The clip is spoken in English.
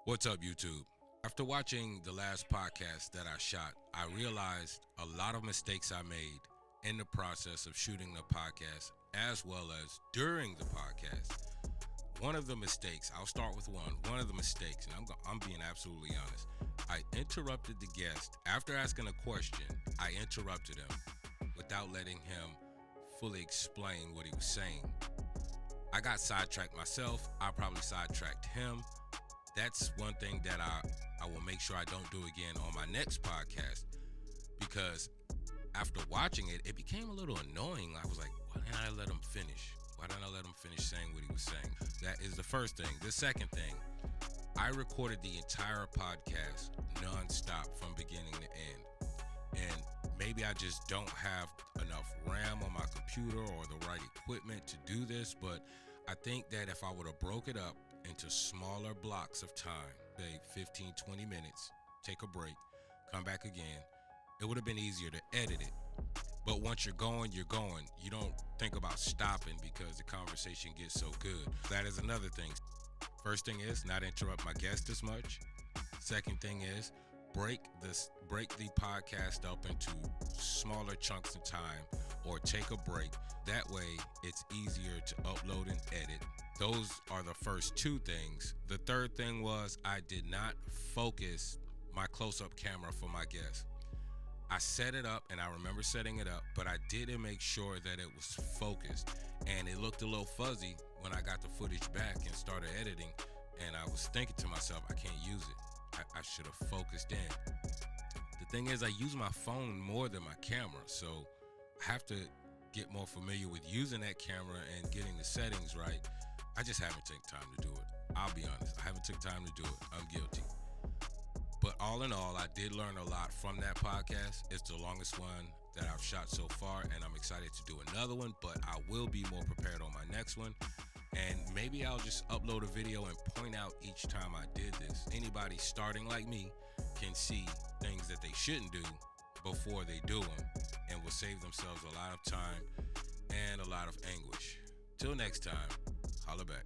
What's up, YouTube? After watching the last podcast that I shot, I realized a lot of mistakes I made in the process of shooting the podcast, as well as during the podcast. One of the mistakes, I'll start with one of the mistakes, and I'm being absolutely honest. I interrupted the guest. After asking a question, I interrupted him without letting him fully explain what he was saying. I got sidetracked myself. I probably sidetracked him. That's one thing that I will make sure I don't do again on my next podcast, because after watching it, it became a little annoying. I was like, why didn't I let him finish? Why didn't I let him finish saying what he was saying? That is the first thing. The second thing, I recorded the entire podcast nonstop from beginning to end. And maybe I just don't have enough RAM on my computer or the right equipment to do this, but I think that if I would have broke it up into smaller blocks of time, say 15, 20 minutes, take a break, come back again, it would have been easier to edit it. But once you're going, you're going. You don't think about stopping because the conversation gets so good. That is another thing. First thing is not interrupt my guest as much. Second thing is break the podcast up into smaller chunks of time, or take a break. That way it's easier to upload and edit. Those are the first two things. The third thing was I did not focus my close-up camera for my guest. I set it up, and I remember setting it up, but I didn't make sure that it was focused, and it looked a little fuzzy when I got the footage back and started editing, and I was thinking to myself, I can't use it. I should have focused in. The thing is, I use my phone more than my camera, so I have to get more familiar with using that camera and getting the settings right. I just haven't taken time to do it. I'll be honest, I haven't taken time to do it. I'm guilty. But all in all, I did learn a lot from that podcast. It's the longest one that I've shot so far, and I'm excited to do another one, but I will be more prepared on my next one. And maybe I'll just upload a video and point out each time I did this. Anybody starting like me can see things that they shouldn't do before they do them, and will save themselves a lot of time and a lot of anguish. Till next time, holla back.